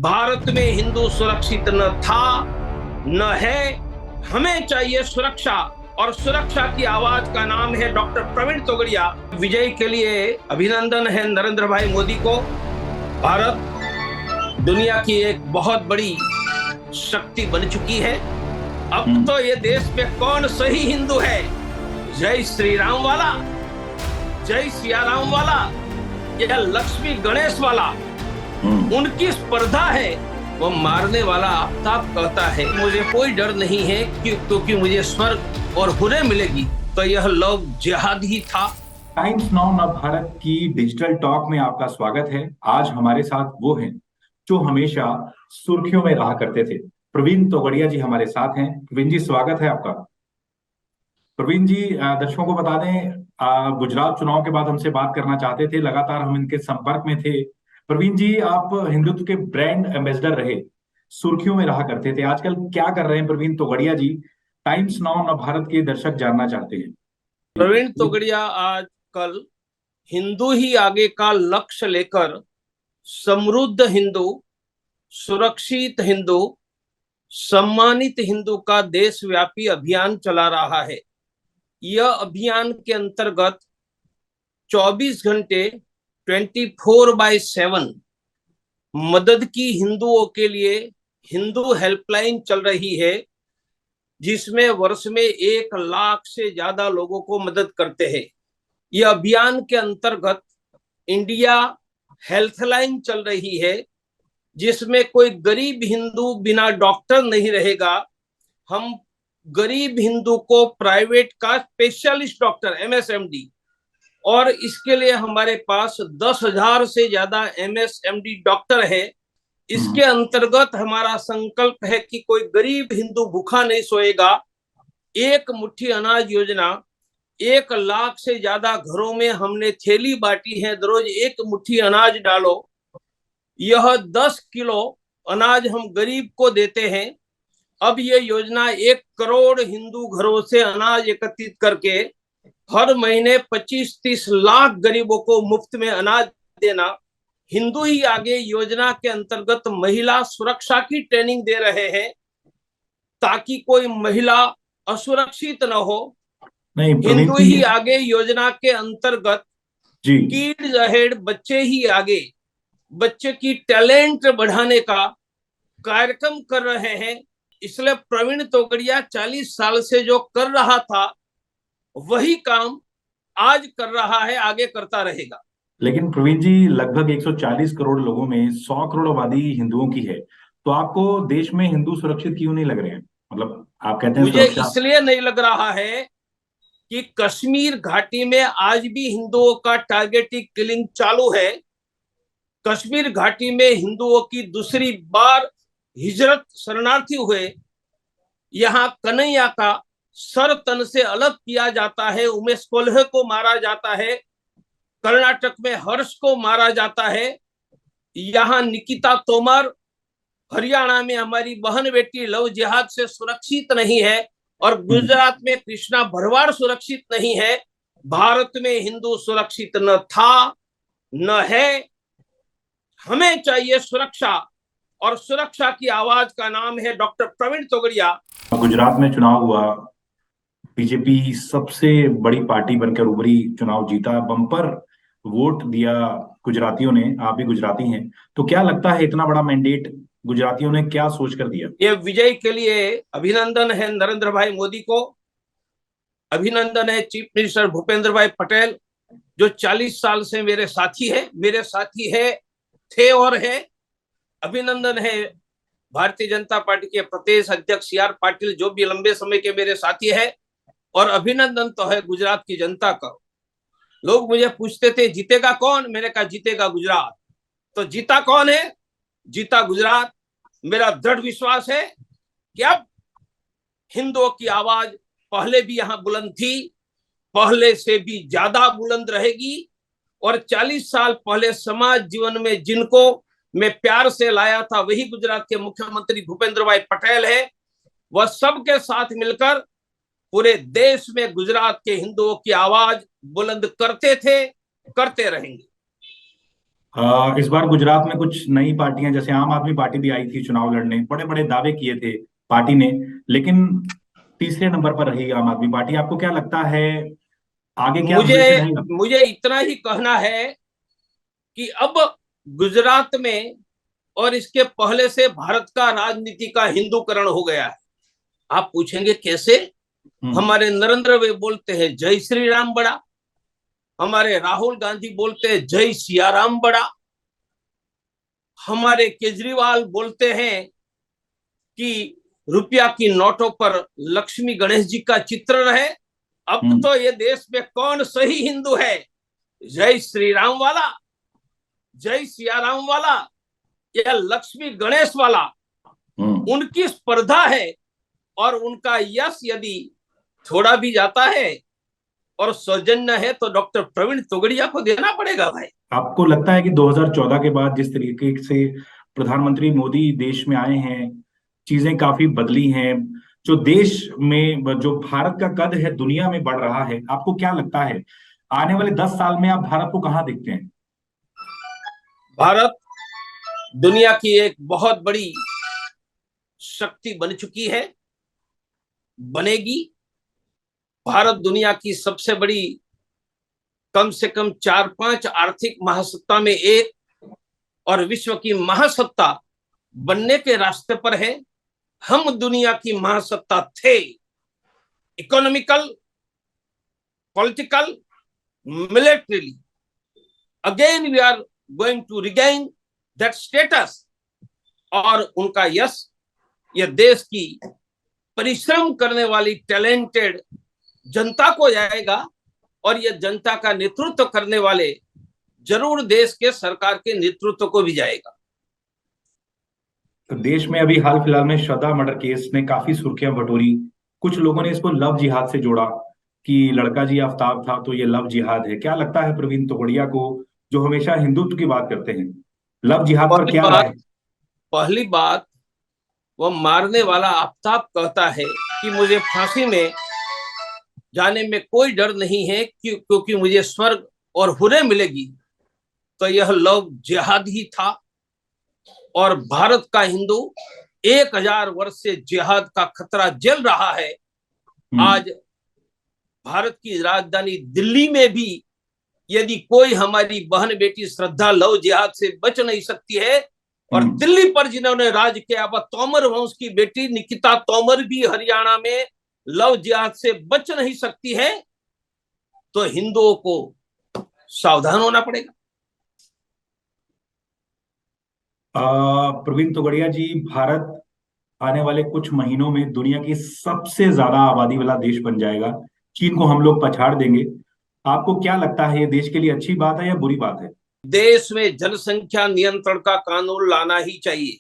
भारत में हिंदू सुरक्षित न था, न है। हमें चाहिए सुरक्षा, और सुरक्षा की आवाज का नाम है डॉक्टर प्रवीण तोगड़िया। विजय के लिए अभिनंदन है नरेंद्र भाई मोदी को। भारत दुनिया की एक बहुत बड़ी शक्ति बन चुकी है। अब तो ये देश में कौन सही हिंदू है? जय श्री राम वाला, जय सिया राम वाला, या लक्ष्मी गणेश वाला, उनकी स्पर्धा है। वो मारने वाला आफ्ताब कहता है मुझे कोई डर नहीं है क्योंकि मुझे स्वर्ग और हुर्रे मिलेगी। तो यह लव जिहाद ही था। टाइम्स नाउ नव भारत की डिजिटल टॉक में आपका स्वागत है। आज हमारे साथ वो हैं जो हमेशा सुर्खियों में रहा करते थे। प्रवीण तोगड़िया जी हमारे साथ हैं। प्रवीण जी, स्वागत है आपका। प्रवीण जी, दर्शकों को बता दें, गुजरात चुनाव के बाद हमसे बात करना चाहते थे, लगातार हम इनके संपर्क में थे। प्रवीण जी, आप हिंदुत्व के ब्रांड एम्बेसडर रहे, सुर्खियों में रहा करते थे। आजकल क्या कर रहे हैं प्रवीण तोगड़िया जी? टाइम्स नाउ नव भारत के दर्शक जानना चाहते हैं। प्रवीण तोगड़िया आज कल हिंदू ही आगे का लक्ष्य लेकर समृद्ध हिंदू, सुरक्षित हिंदू, सम्मानित हिंदू का देशव्यापी अभियान चला रहा है। यह अभियान के अंतर्गत 24 घंटे 24/7 मदद की हिंदुओं के लिए हिंदू हेल्पलाइन चल रही है, जिसमें वर्ष में 1 लाख से ज्यादा लोगों को मदद करते हैं। यह अभियान के अंतर्गत इंडिया हेल्थलाइन चल रही है, जिसमें कोई गरीब हिंदू बिना डॉक्टर नहीं रहेगा। हम गरीब हिंदू को प्राइवेट का स्पेशलिस्ट डॉक्टर MSMD, और इसके लिए हमारे पास 10,000 से ज्यादा MSMD डॉक्टर है। इसके अंतर्गत हमारा संकल्प है कि कोई गरीब हिंदू भूखा नहीं सोएगा। एक मुट्ठी अनाज योजना, 1 लाख से ज्यादा घरों में हमने थैली बांटी है। रोज एक मुट्ठी अनाज डालो। यह 10 किलो अनाज हम गरीब को देते हैं। अब यह योजना 1 करोड़ हिंदू घरों से अनाज एकत्रित करके हर महीने 25-30 लाख गरीबों को मुफ्त में अनाज देना। हिंदू ही आगे योजना के अंतर्गत महिला सुरक्षा की ट्रेनिंग दे रहे हैं, ताकि कोई महिला असुरक्षित न हो। नहीं प्रवीण हिंदू जी। ही आगे योजना के अंतर्गत जी। किड्स अहेड, बच्चे ही आगे, बच्चे की टैलेंट बढ़ाने का कार्यक्रम कर रहे हैं। इसलिए प्रवीण तोगड़िया 40 साल से जो कर रहा था वही काम आज कर रहा है, आगे करता रहेगा। लेकिन प्रवीण जी, लगभग 140 करोड़ लोगों में 100 करोड़ आबादी हिंदुओं की है, तो आपको देश में हिंदू सुरक्षित क्यों नहीं लग रहे हैं? मतलब आप कहते हैं मुझे सुरक्षा। इसलिए नहीं लग रहा है कि कश्मीर घाटी में आज भी हिंदुओं का टारगेटिंग किलिंग चालू है। कश्मीर घाटी में हिंदुओं की दूसरी बार हिजरत, शरणार्थी हुए। यहाँ कन्हैया का सर तन से अलग किया जाता है, उमेश कोल्हे को मारा जाता है, कर्नाटक में हर्ष को मारा जाता है, यहाँ निकिता तोमर, हरियाणा में हमारी बहन बेटी लव जिहाद से सुरक्षित नहीं है, और गुजरात में कृष्णा भरवाड़ सुरक्षित नहीं है। भारत में हिंदू सुरक्षित न था, न है। हमें चाहिए सुरक्षा, और सुरक्षा की आवाज का नाम है डॉक्टर प्रवीण तोगड़िया। गुजरात में चुनाव हुआ, बीजेपी सबसे बड़ी पार्टी बनकर उभरी, चुनाव जीता, बम्पर वोट दिया गुजरातियों ने। आप भी गुजराती हैं, तो क्या लगता है इतना बड़ा मैंडेट गुजरातियों ने क्या सोच कर दिया? ये विजय के लिए अभिनंदन है नरेंद्र भाई मोदी को। अभिनंदन है चीफ मिनिस्टर भूपेंद्र भाई पटेल, जो 40 साल से मेरे साथी है, थे और है। अभिनंदन है भारतीय जनता पार्टी के प्रदेश अध्यक्ष CR पाटिल, जो भी लंबे समय के मेरे साथी है। और अभिनंदन तो है गुजरात की जनता का। लोग मुझे पूछते थे जीतेगा कौन, मैंने कहा जीतेगा गुजरात। तो जीता कौन है? जीता गुजरात। मेरा दृढ़ विश्वास है कि अब हिंदुओं की आवाज पहले भी यहां बुलंद थी, पहले से भी ज्यादा बुलंद रहेगी। और 40 साल पहले समाज जीवन में जिनको मैं प्यार से लाया था, वही गुजरात के मुख्यमंत्री भूपेंद्र भाई पटेल है। वह सबके साथ मिलकर पूरे देश में गुजरात के हिंदुओं की आवाज बुलंद करते थे, करते रहेंगे। इस बार गुजरात में कुछ नई पार्टियां, जैसे आम आदमी पार्टी भी आई थी चुनाव लड़ने, बड़े बड़े दावे किए थे पार्टी ने, लेकिन तीसरे नंबर पर रही आम आदमी पार्टी। आपको क्या लगता है आगे क्या मुझे भविष्य रहेगा? मुझे इतना ही कहना है कि अब गुजरात में और इसके पहले से भारत का राजनीति का हिंदूकरण हो गया है। आप पूछेंगे कैसे? हम्म। हमारे नरेंद्र वे बोलते हैं जय श्री राम बड़ा, हमारे राहुल गांधी बोलते हैं जय सिया राम बड़ा, हमारे केजरीवाल बोलते हैं कि रुपया की नोटों पर लक्ष्मी गणेश जी का चित्र रहे। अब हम्म। तो ये देश में कौन सही हिंदू है? जय श्री राम वाला, जय सिया राम वाला या लक्ष्मी गणेश वाला? हम्म। उनकी स्पर्धा है और उनका यश यदि थोड़ा भी जाता है और सौजन्य है तो डॉक्टर प्रवीण तोगड़िया को देना पड़ेगा भाई। आपको लगता है कि 2014 के बाद जिस तरीके से प्रधानमंत्री मोदी देश में आए हैं, चीजें काफी बदली हैं, जो देश में जो भारत का कद है दुनिया में बढ़ रहा है, आपको क्या लगता है आने वाले 10 साल में आप भारत को कहाँ देखते हैं? भारत दुनिया की एक बहुत बड़ी शक्ति बन चुकी है, बनेगी। भारत दुनिया की सबसे बड़ी, कम से कम 4-5 आर्थिक महासत्ता में एक और विश्व की महासत्ता बनने के रास्ते पर है। हम दुनिया की महासत्ता थे, economical, political, militarily. Again we are going to regain that status. और उनका यश यह देश की परिश्रम करने वाली टैलेंटेड जनता को जाएगा और यह जनता का नेतृत्व करने वाले जरूर देश के सरकार के नेतृत्व को भी जाएगा। तो देश में अभी हाल फिलहाल में श्रद्धा मर्डर केस ने काफी सुर्खियां बटोरी। कुछ लोगों ने इसको लव जिहाद से जोड़ा कि लड़का जी आफ्ताब था तो ये लव जिहाद है। क्या लगता है प्रवीण तोगड़िया को, जो हमेशा हिंदुत्व की बात करते हैं, लव जिहाद पर पहली क्या राय बात है? पहली बात वह मारने वाला आफ्ताब कहता है कि मुझे फांसी में जाने में कोई डर नहीं है क्योंकि मुझे स्वर्ग और हुर्रे मिलेगी। तो यह लव जिहाद ही था। और भारत का हिंदू 1000 वर्ष से जिहाद का खतरा झेल रहा है। हम्म। आज भारत की राजधानी दिल्ली में भी यदि कोई हमारी बहन बेटी श्रद्धा लव जिहाद से बच नहीं सकती है, और हम्म। दिल्ली पर जिन्होंने राज किया, वह तोमर वंश की बेटी निकिता तोमर भी हरियाणा में लव जिहाद से बच नहीं सकती है, तो हिंदुओं को सावधान होना पड़ेगा। प्रवीण तोगड़िया जी, भारत आने वाले कुछ महीनों में दुनिया की सबसे ज्यादा आबादी वाला देश बन जाएगा। चीन को हम लोग पछाड़ देंगे। आपको क्या लगता है ये देश के लिए अच्छी बात है या बुरी बात है? देश में जनसंख्या नियंत्रण का कानून लाना ही चाहिए।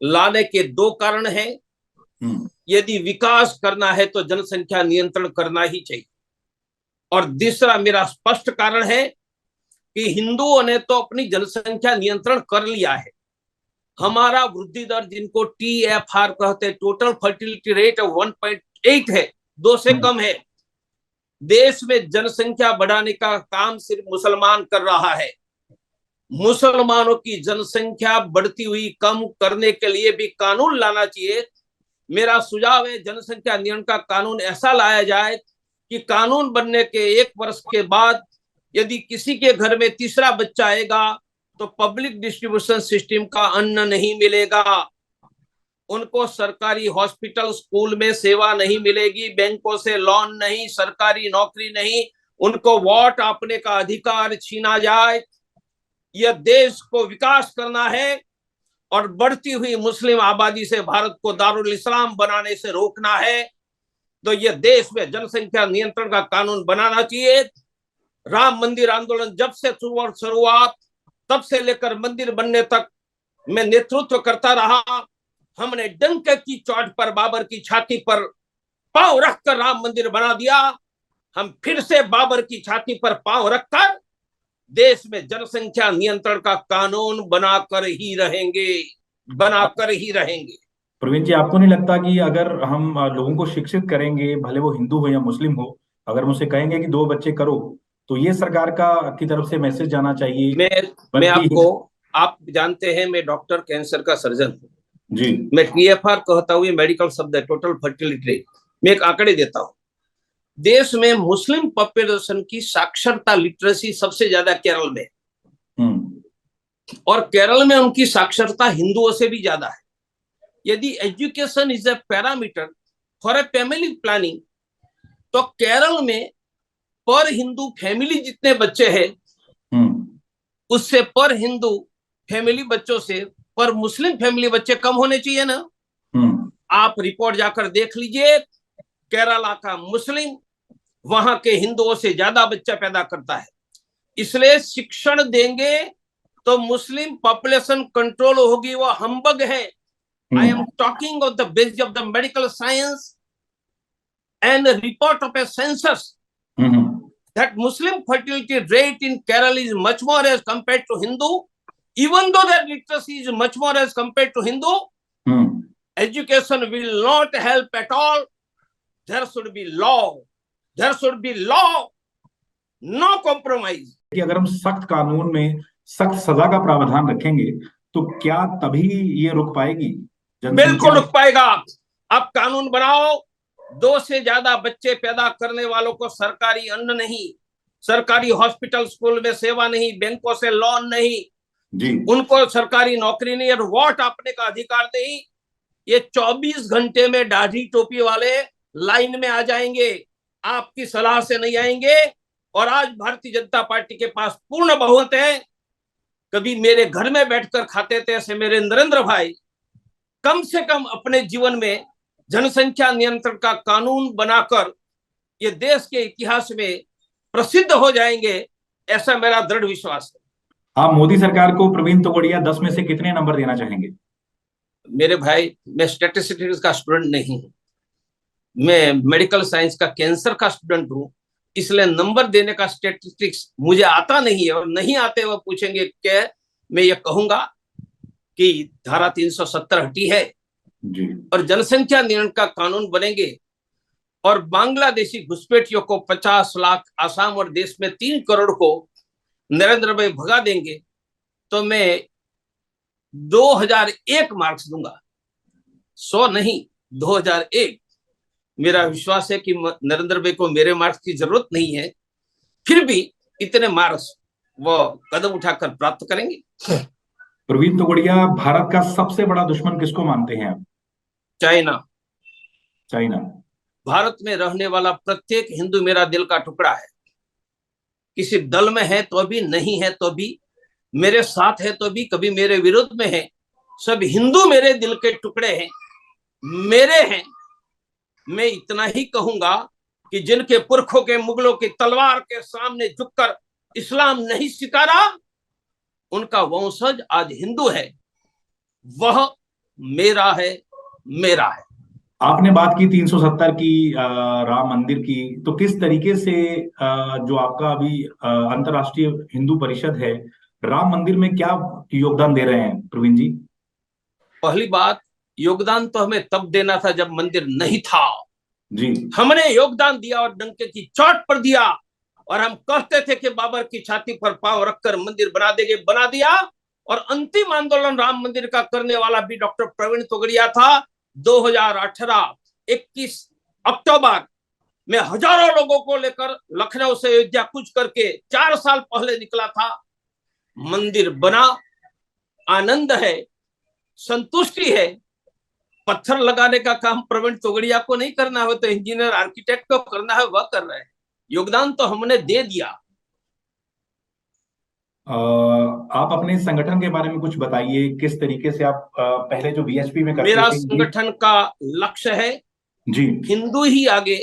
लाने के दो कारण हैं। हम्म। यदि विकास करना है तो जनसंख्या नियंत्रण करना ही चाहिए। और दूसरा मेरा स्पष्ट कारण है कि हिंदुओं ने तो अपनी जनसंख्या नियंत्रण कर लिया है। हमारा वृद्धि दर, जिनको TFR कहते हैं, टोटल फर्टिलिटी रेट 1.8 है, 2 से हम्म। कम है। देश में जनसंख्या बढ़ाने का काम सिर्फ मुसलमान कर रहा है। मुसलमानों की जनसंख्या बढ़ती हुई कम करने के लिए भी कानून लाना चाहिए। मेरा सुझाव है जनसंख्या नियंत्रण का कानून ऐसा लाया जाए कि कानून बनने के 1 वर्ष के बाद यदि किसी के घर में तीसरा बच्चा आएगा तो पब्लिक डिस्ट्रीब्यूशन सिस्टम का अन्न नहीं मिलेगा, उनको सरकारी हॉस्पिटल स्कूल में सेवा नहीं मिलेगी, बैंकों से लोन नहीं, सरकारी नौकरी नहीं, उनको वोट आपने का अधिकार छीना जाए। यह देश को विकास करना है और बढ़ती हुई मुस्लिम आबादी से भारत को दारुल इस्लाम बनाने से रोकना है। तो यह देश में जनसंख्या नियंत्रण का कानून बनाना चाहिए। राम मंदिर आंदोलन जब से शुरुआत तब से लेकर मंदिर बनने तक मैं नेतृत्व करता रहा। हमने डंक की चोट पर बाबर की छाती पर पांव रखकर राम मंदिर बना दिया। हम फिर से बाबर की छाती पर पांव रखकर देश में जनसंख्या नियंत्रण का कानून बनाकर ही रहेंगे, बनाकर ही रहेंगे। प्रवीण जी, आपको नहीं लगता कि अगर हम लोगों को शिक्षित करेंगे, भले वो हिंदू हो या मुस्लिम हो, अगर हम उनसे कहेंगे कि 2 बच्चे करो, तो ये सरकार का की तरफ से मैसेज जाना चाहिए। मैं बल्कि आपको, आप जानते हैं मैं डॉक्टर कैंसर का सर्जन हूँ। जी मैं TFR कहता हूँ, ये मेडिकल शब्द है, टोटल फर्टिलिटी रेट। मैं एक आंकड़े देता हूँ। देश में मुस्लिम पॉपुलेशन की साक्षरता लिटरेसी सबसे ज्यादा केरल में, हम्म और केरल में उनकी साक्षरता हिंदुओं से भी ज्यादा है। यदि education is a parameter for a family planning, तो केरल में पर हिंदू फैमिली जितने बच्चे हैं, हम्म उससे पर हिंदू फैमिली बच्चों से पर मुस्लिम फैमिली बच्चे कम होने चाहिए ना। हम्म आप रिपोर्ट जाकर देख लीजिए, केरला का मुस्लिम वहां के हिंदुओं से ज्यादा बच्चा पैदा करता है। इसलिए शिक्षण देंगे तो मुस्लिम पॉपुलेशन कंट्रोल होगी, वो हम्बग है। I am hmm talking of the basis of the medical science and a report of a census hmm that Muslim fertility rate in Kerala is much more as compared to Hindu. Even though that literacy is much more as compared to Hindu, hmm education will not help at all. There should be law. There should be law. No compromise. कि अगर हम सख्त कानून में सख्त सजा का प्रावधान रखेंगे तो क्या तभी ये रुक पाएगी बिल्कुल जनसंख्या? रुक पाएगा। अब कानून बनाओ, 2 से ज्यादा बच्चे पैदा करने वालों को सरकारी अन्न नहीं, सरकारी हॉस्पिटल स्कूल में सेवा नहीं, बैंकों से लोन नहीं, जी उनको सरकारी नौकरी नहीं और वोट आपने का अधिकार नहीं। ये 24 घंटे में दाढ़ी टोपी वाले लाइन में आ जाएंगे, आपकी सलाह से नहीं आएंगे। और आज भारतीय जनता पार्टी के पास पूर्ण बहुमत है। कभी मेरे घर में बैठकर खाते थे ऐसे मेरे नरेंद्र भाई कम से कम अपने जीवन में जनसंख्या नियंत्रण का कानून बनाकर ये देश के इतिहास में प्रसिद्ध हो जाएंगे, ऐसा मेरा दृढ़ विश्वास है। आप मोदी सरकार को प्रवीण तोगड़िया 10 में से कितने नंबर देना चाहेंगे? मेरे भाई, मैं स्टैटिस्टिक्स का स्टूडेंट नहीं हूं, मैं मेडिकल साइंस का कैंसर का स्टूडेंट हूं। इसलिए नंबर देने का स्टैटिस्टिक्स मुझे आता नहीं है, और नहीं आते वो पूछेंगे क्या, मैं ये कहूंगा कि धारा 370 हटी है जी और जनसंख्या नियंत्रण का कानून बनेंगे और बांग्लादेशी घुसपैठियों को 50 लाख, आसाम और देश में 3 करोड़ को नरेंद्र भाई भगा देंगे, तो मैं 2001 मार्क्स दूंगा, 100 नहीं, 2001। मेरा विश्वास है कि नरेंद्र भाई को मेरे मार्क्स की जरूरत नहीं है, फिर भी इतने मार्क्स वो कदम उठाकर प्राप्त करेंगे। प्रवीण तोगड़िया, भारत का सबसे बड़ा दुश्मन किसको मानते हैं आप? चाइना। चाइना। भारत में रहने वाला प्रत्येक हिंदू मेरा दिल का टुकड़ा है। किसी दल में है तो भी, नहीं है तो भी, मेरे साथ है तो भी, कभी मेरे विरोध में है, सब हिंदू मेरे दिल के टुकड़े हैं, मेरे हैं। मैं इतना ही कहूंगा कि जिनके पुरखों के मुगलों की तलवार के सामने झुककर इस्लाम नहीं स्वीकारा, उनका वंशज आज हिंदू है, वह मेरा है, मेरा है। आपने बात की 370 की, राम मंदिर की, तो किस तरीके से जो आपका अभी अंतर्राष्ट्रीय हिंदू परिषद है, राम मंदिर में क्या योगदान दे रहे हैं प्रवीण जी? पहली बात, योगदान तो हमें तब देना था जब मंदिर नहीं था। जी हमने योगदान दिया और डंके की चोट पर दिया, और हम कहते थे कि बाबर की छाती पर पांव रखकर मंदिर बना देंगे, बना दिया। और अंतिम आंदोलन राम मंदिर का करने वाला भी डॉक्टर प्रवीण तोगड़िया था। 2018 21 अक्टूबर में हजारों लोगों को लेकर लखनऊ से अयोध्या कूच करके 4 साल पहले निकला था। मंदिर बना, आनंद है, संतुष्टि है। पत्थर लगाने का काम प्रवीण तोगड़िया को नहीं करना है, तो इंजीनियर आर्किटेक्ट को करना है, वह कर रहे हैं। योगदान तो हमने दे दिया। आप अपने संगठन के बारे में कुछ बताइए, किस तरीके से आप पहले जो बीएचपी में करते मेरा थे ये? संगठन का लक्ष्य है जी हिंदू ही आगे,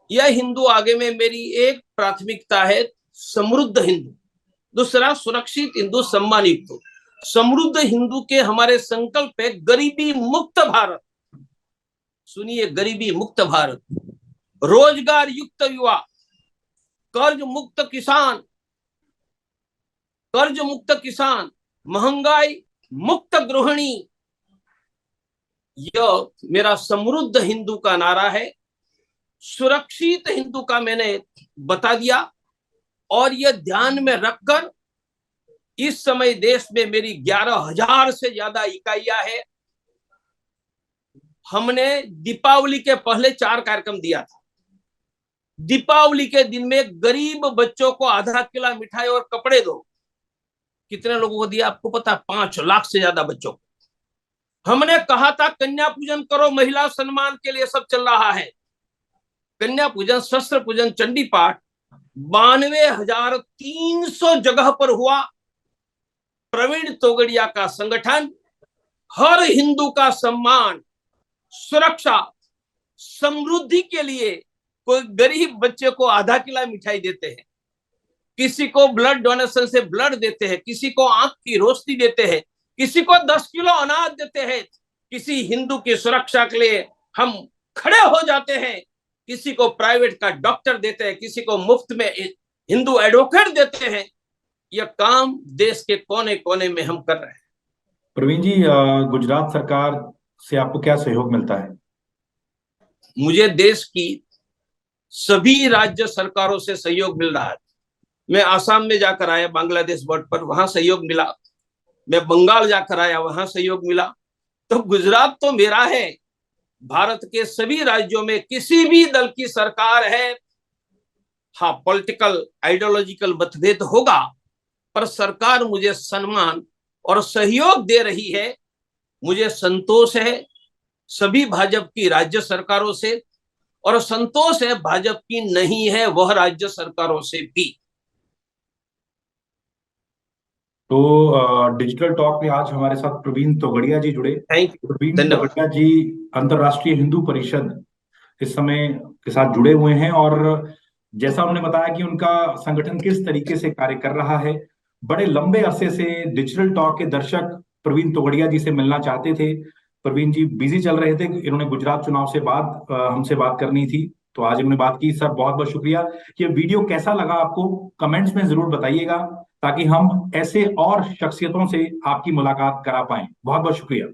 यह हिंदू आगे में मेरी एक प्राथमिकता है, समृद्ध हिंदू। दूसरा, सुरक्षित हिंदू, सम्मान युक्त। समृद्ध हिंदू के हमारे संकल्प है गरीबी मुक्त भारत। सुनिए, गरीबी मुक्त भारत, रोजगार युक्त युवा, कर्ज मुक्त किसान, कर्ज मुक्त किसान, महंगाई मुक्त गृहिणी। यह मेरा समृद्ध हिंदू का नारा है। सुरक्षित हिंदू का मैंने बता दिया, और यह ध्यान में रखकर इस समय देश में मेरी 11,000 से ज्यादा इकाइयां हैं। हमने दीपावली के पहले 4 कार्यक्रम दिया था। दीपावली के दिन में गरीब बच्चों को आधा किलो मिठाई और कपड़े दो। कितने लोगों को दिया आपको पता? 5 लाख से ज्यादा बच्चों को। हमने कहा था कन्या पूजन करो, महिला सम्मान के लिए सब चल रहा है। कन्या पूजन, शस्त्र पूजन, चंडी पाठ 92,300 जगह पर हुआ। प्रवीण तोगड़िया का संगठन हर हिंदू का सम्मान, सुरक्षा, समृद्धि के लिए कोई गरीब बच्चे को आधा किलो मिठाई देते हैं, किसी को ब्लड डोनेशन से ब्लड देते हैं, किसी को आंख की रोशनी देते हैं, किसी को 10 किलो अनाज देते हैं, किसी हिंदू की सुरक्षा के लिए हम खड़े हो जाते हैं, किसी को प्राइवेट का डॉक्टर देते हैं, किसी को मुफ्त में हिंदू एडवोकेट देते हैं। यह काम देश के कोने कोने में हम कर रहे हैं। प्रवीण जी, गुजरात सरकार से आपको क्या सहयोग मिलता है? मुझे देश की सभी राज्य सरकारों से सहयोग मिल रहा है। मैं आसाम में जाकर आया, बांग्लादेश बॉर्डर पर, वहां सहयोग मिला। मैं बंगाल जाकर आया, वहां सहयोग मिला। तो गुजरात तो मेरा है। भारत के सभी राज्यों में किसी भी दल की सरकार है, हाँ पॉलिटिकल आइडियोलॉजिकल मतभेद होगा, पर सरकार मुझे सम्मान और सहयोग दे रही है। मुझे संतोष है सभी भाजपा की राज्य सरकारों से, और संतोष है भाजपा की नहीं है वह राज्य सरकारों से भी। तो डिजिटल टॉक में आज हमारे साथ प्रवीण तोगड़िया जी जुड़े। थैंक यू, प्रवीण धन्यवाद। तोगड़िया जी अंतर्राष्ट्रीय हिंदू परिषद इस समय के साथ जुड़े हुए हैं, और जैसा उन्होंने बताया कि उनका संगठन किस तरीके से कार्य कर रहा है। बड़े लंबे अरसे से डिजिटल टॉक के दर्शक प्रवीण तोगड़िया जी से मिलना चाहते थे। प्रवीण जी बिजी चल रहे थे, इन्होंने गुजरात चुनाव से बाद हमसे बात करनी थी, तो आज इन्होंने बात की। सर बहुत बहुत शुक्रिया। ये वीडियो कैसा लगा आपको कमेंट्स में जरूर बताइएगा, ताकि हम ऐसे और शख्सियतों से आपकी मुलाकात करा पाएं। बहुत बहुत शुक्रिया।